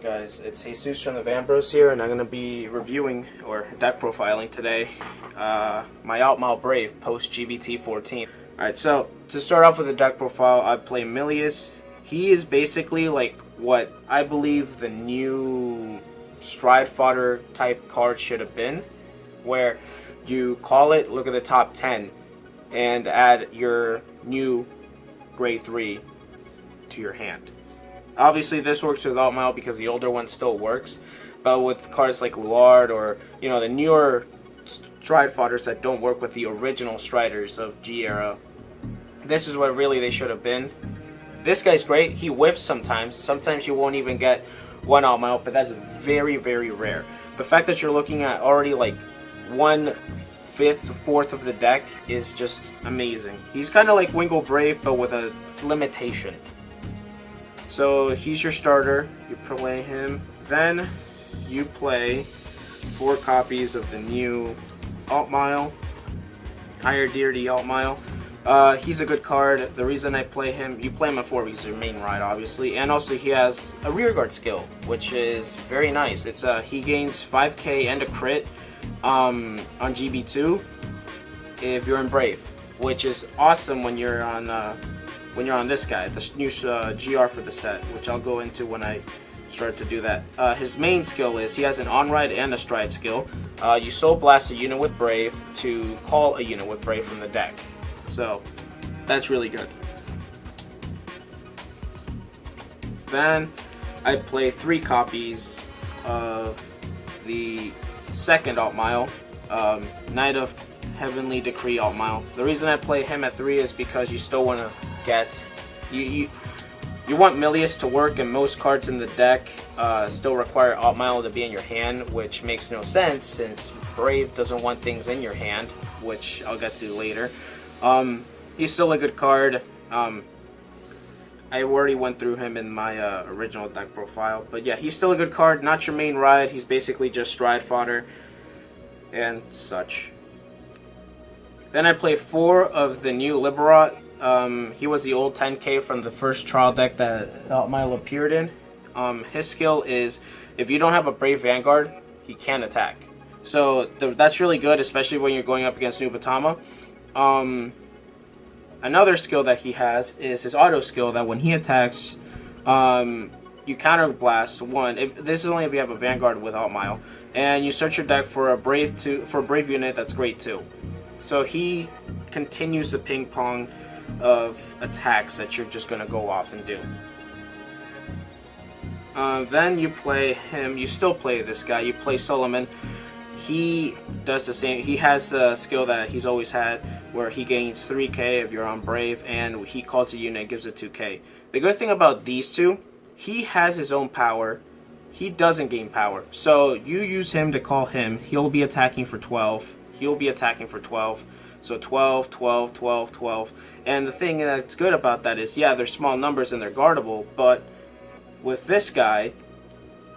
guys? It's Jesus from the Vanguard here, and I'm going to be reviewing or deck profiling today my Altmile Brave post GBT 14. Alright, so to start off with the deck profile, I play Milius. He is basically like what I believe the new stride fodder type card should have been, where you call it, look at the top 10, and add your new grade 3 to your hand. Obviously this works with Altmile because the older one still works, but with cards like Luard or the newer stride fodders that don't work with the original striders of G era, this is what really they should have been. This guy's great. He whiffs sometimes. Sometimes you won't even get one Altmile, but that's very, very rare. The fact that you're looking at already like 1/5, 1/4 of the deck is just amazing. He's kind of like Vanguard Brave, but with a limitation. So he's your starter. You play him. Then you play 4 copies of the new Altmile, Higher Deity Altmile. He's a good card. The reason I play him, you play him at 4 because he's your main ride, obviously, and also he has a rearguard skill, which is very nice. It's he gains 5k and a crit on GB2 if you're in Brave, which is awesome when you're on this guy, the new GR for the set, which I'll go into when I start to do that. His main skill is he has an on-ride and a stride skill. You soul blast a unit with Brave to call a unit with Brave from the deck. So that's really good. Then I play 3 copies of the second Altmile, Knight of Heavenly Decree Altmile. The reason I play him at 3 is because you still want to get you want Milius to work, and most cards in the deck still require Altmile to be in your hand, which makes no sense since Brave doesn't want things in your hand, which I'll get to later. He's still a good card. I already went through him in my original deck profile, but yeah, he's still a good card. Not your main ride. He's basically just stride fodder and such. Then I play 4 of the new Liberat. He was the old 10k from the first trial deck that Altmile appeared in. His skill is if you don't have a Brave Vanguard, he can attack. So that's really good, especially when you're going up against Nubatama. Another skill that he has is his auto skill, that when he attacks, you counter blast 1. This is only if you have a Vanguard with Altmile, and you search your deck for a Brave unit that's great too. So he continues the ping pong of attacks that you're just gonna go off and do. Then you play him. You still play this guy. You play Solomon. He does the same. He has a skill that he's always had, where he gains 3k if you're on Brave, and he calls a unit and gives it 2k. The good thing about these two, he has his own power. He doesn't gain power. So you use him to call him. He'll be attacking for 12. He'll be attacking for 12. So 12, 12, 12, 12. And the thing that's good about that is, yeah, they're small numbers and they're guardable, but with this guy,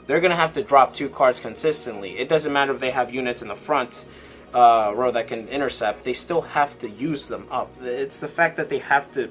they're going to have to drop 2 cards consistently. It doesn't matter if they have units in the front row that can intercept. They still have to use them up. It's the fact that they have to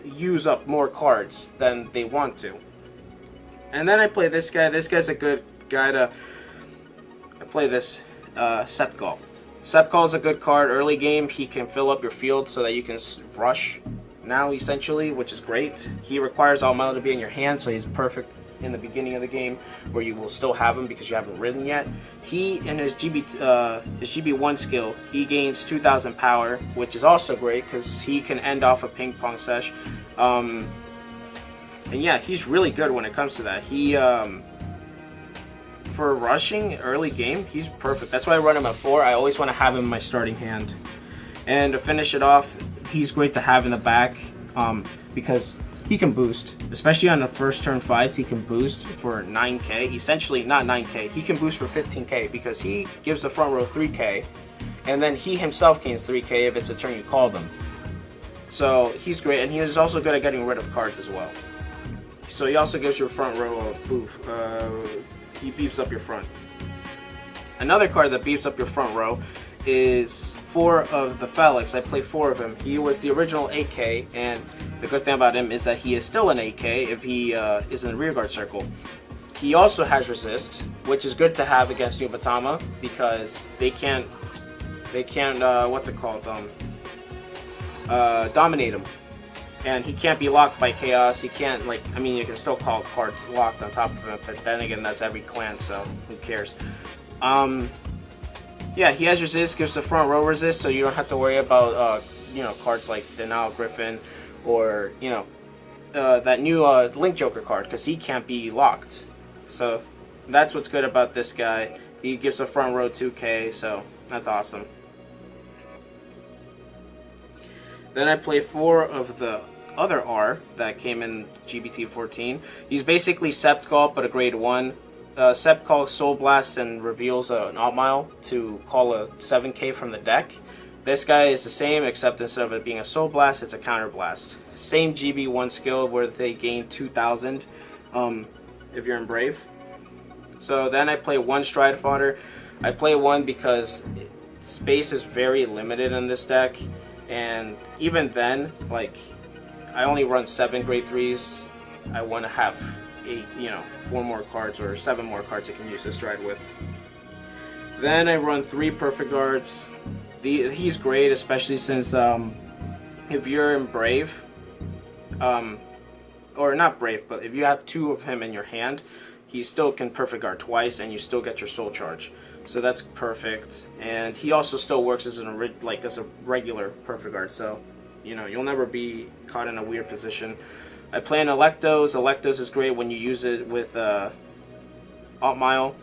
use up more cards than they want to. And then I play this guy. This guy's a good guy to... I play this Sepcall. Sepcall is a good card. Early game, he can fill up your field so that you can rush now, essentially, which is great. He requires Altmile to be in your hand, so he's perfect in the beginning of the game where you will still have him because you haven't ridden yet. He, in his GB1 skill, he gains 2,000 power, which is also great because he can end off a ping pong sesh. And yeah, he's really good when it comes to that. He, for rushing early game, he's perfect. That's why I run him at 4. I always want to have him in my starting hand. And to finish it off, he's great to have in the back because he can boost, especially on the first turn fights. He can boost for 9k, essentially not 9k. He can boost for 15k because he gives the front row 3k, and then he himself gains 3k if it's a turn you call them. So he's great, and he is also good at getting rid of cards as well. So he also gives your front row a boof. He beefs up your front. Another card that beefs up your front row is 4 of the Felix. I play 4 of him. He was the original 8k, and the good thing about him is that he is still an 8k if he is in the rearguard circle. he also has resist, which is good to have against Nubatama because they can't what's it called, dominate him. And he can't be locked by chaos. He can't, like, I mean, you can still call cards locked on top of him, but then again, that's every clan, so who cares? Yeah, he has resist, gives the front row resist, so you don't have to worry about, you know, cards like Denial Griffin or, you know, that new Link Joker card, because he can't be locked. So that's what's good about this guy. He gives the front row 2k, so that's awesome. Then I play 4 of the other R that came in GBT 14. He's basically Septgall, but a grade 1. Septgall Soul Blast and reveals an Altmile to call a 7k from the deck. This guy is the same, except instead of it being a Soul Blast, it's a Counter Blast. Same GB1 skill where they gain 2000 if you're in Brave. So then I play 1 Stride Fodder. I play 1 because space is very limited in this deck. And even then, like, I only run 7 grade 3s. I want to have 8, you know, 4 more cards or 7 more cards I can use this stride with. Then I run 3 Perfect Guards. He's great, especially since if you're in Brave, or not Brave, but if you have 2 of him in your hand, he still can Perfect Guard twice, and you still get your Soul Charge. So that's perfect. And he also still works as as a regular Perfect Guard. So, you know, you'll never be caught in a weird position. I play an Electos. Electos is great when you use it with Altmile,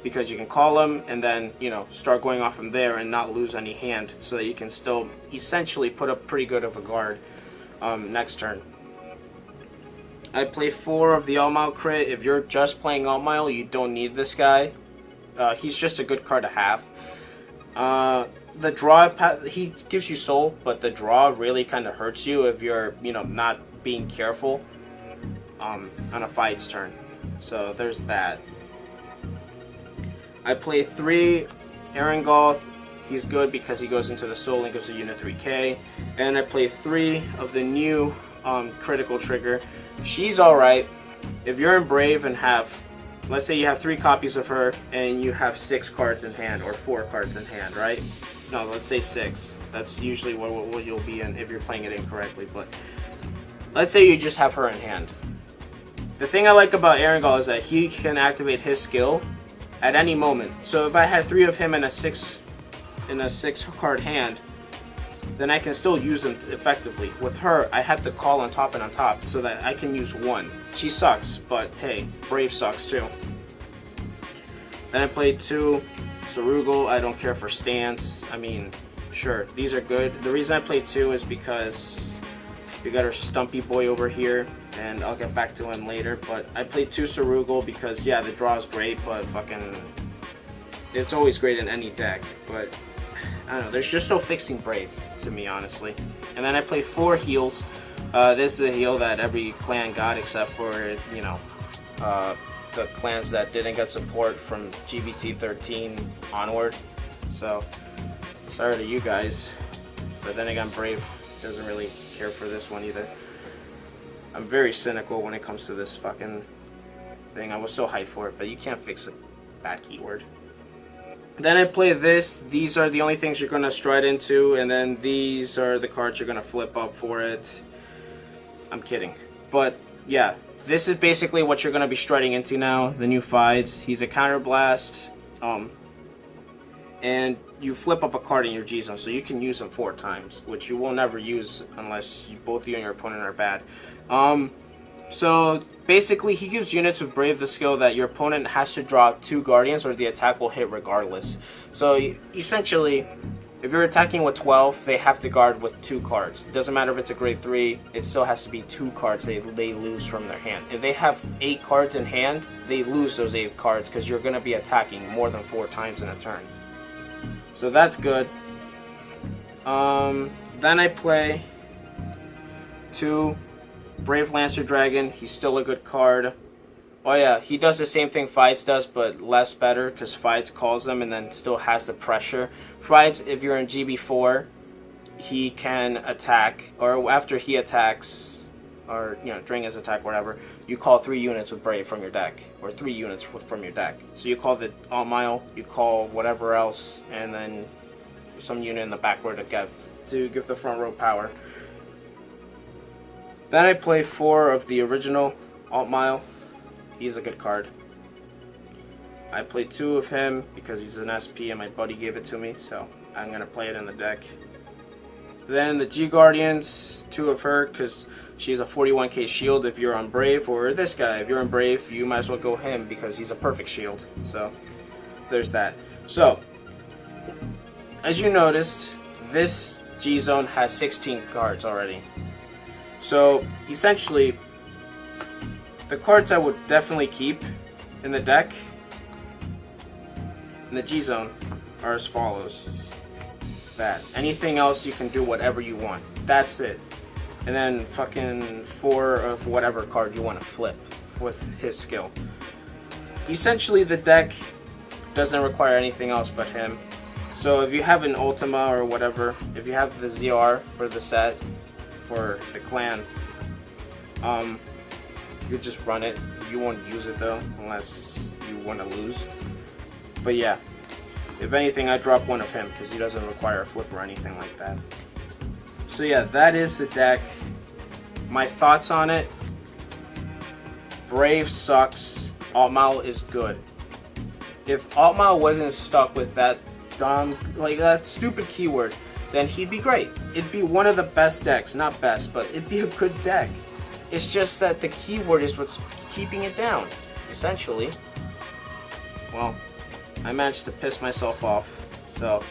because you can call them and then, you know, start going off from there and not lose any hand, so that you can still essentially put up pretty good of a guard next turn. I play 4 of the Altmile crit. If you're just playing Altmile, you don't need this guy. He's just a good card to have. The draw, he gives you soul, but the draw really kind of hurts you if you're, you know, not being careful on a fight's turn. So there's that. I play 3 Erangel. He's good because he goes into the soul and gives a unit 3k. And I play 3 of the new critical trigger. She's alright. If you're in Brave and have, let's say you have 3 copies of her and you have 6 cards in hand or 4 cards in hand, right? No, let's say 6. That's usually what you'll be in if you're playing it incorrectly. But let's say you just have her in hand. The thing I like about Erangel is that he can activate his skill at any moment. So if I had 3 of him in a 6 card hand, then I can still use them effectively. With her, I have to call on top and on top so that I can use 1. She sucks, but hey, Brave sucks too. Then I played 2 Cerugal. I don't care for stance. I mean, sure, these are good. The reason I played 2 is because we got our Stumpy boy over here, and I'll get back to him later. But I played 2 Cerugal because, yeah, the draw is great, but fucking, it's always great in any deck. But I don't know, there's just no fixing Brave to me, honestly. And then I played 4 heals. This is a heal that every clan got except for, you know, the clans that didn't get support from GBT 13 onward. So, sorry to you guys. But then again, Brave doesn't really care for this one either. I'm very cynical when it comes to this fucking thing. I was so hyped for it, but you can't fix a bad keyword. Then I play this. These are the only things you're going to stride into, and then these are the cards you're going to flip up for it. I'm kidding. But, yeah, this is basically what you're going to be striding into now, the new Fides. He's a Counter Blast, and you flip up a card in your G-Zone, so you can use him 4 times, which you will never use unless both you and your opponent are bad. So basically, he gives units with Brave the skill that your opponent has to draw 2 Guardians or the attack will hit regardless. So essentially, if you're attacking with 12, they have to guard with 2 cards. It doesn't matter if it's a grade 3, it still has to be 2 cards they lose from their hand. If they have 8 cards in hand, they lose those 8 cards because you're going to be attacking more than 4 times in a turn. So that's good. Then I play 2 Brave Lancer Dragon. He's still a good card. Oh yeah, he does the same thing Fides does, but less better, because Fides calls them and then still has the pressure. Fides, if you're in GB4, he can attack, or after he attacks, or during his attack, whatever, you call 3 units with Brave from your deck, or 3 units from your deck. So you call the Altmile, you call whatever else, and then some unit in the back row to give the front row power. Then I play 4 of the original Altmile. He's a good card. I play 2 of him because he's an SP and my buddy gave it to me, so I'm gonna play it in the deck. Then the G Guardians, 2 of her because she's a 41k shield if you're on Brave, or this guy, if you're on Brave, you might as well go him because he's a perfect shield. So there's that. So as you noticed, this G zone has 16 cards already. So essentially, the cards I would definitely keep in the deck in the G zone are as follows. That anything else you can do whatever you want. That's it. And then fucking 4 of whatever card you want to flip with his skill. Essentially, the deck doesn't require anything else but him. So if you have an Ultima or whatever, if you have the ZR for the set for the clan, you just run it. You won't use it though unless you want to lose. But yeah, if anything, I drop 1 of him because he doesn't require a flip or anything like that. So yeah, that is the deck. My thoughts on it: Brave sucks, Altmile is good. If Altmile wasn't stuck with that dumb, like that stupid keyword, then he'd be great. It'd be one of the best decks, not best, but it'd be a good deck. It's just that the keyword is what's keeping it down, essentially. Well, I managed to piss myself off, so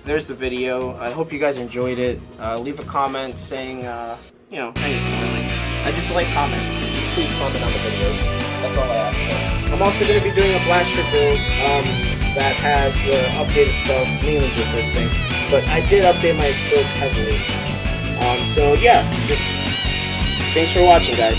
there's the video. I hope you guys enjoyed it. Leave a comment saying, anything really. I just like comments. Please comment on the videos. That's all I ask for. I'm also going to be doing a blaster build that has the updated stuff, mainly just this thing. But I did update my build heavily. So yeah, just thanks for watching, guys.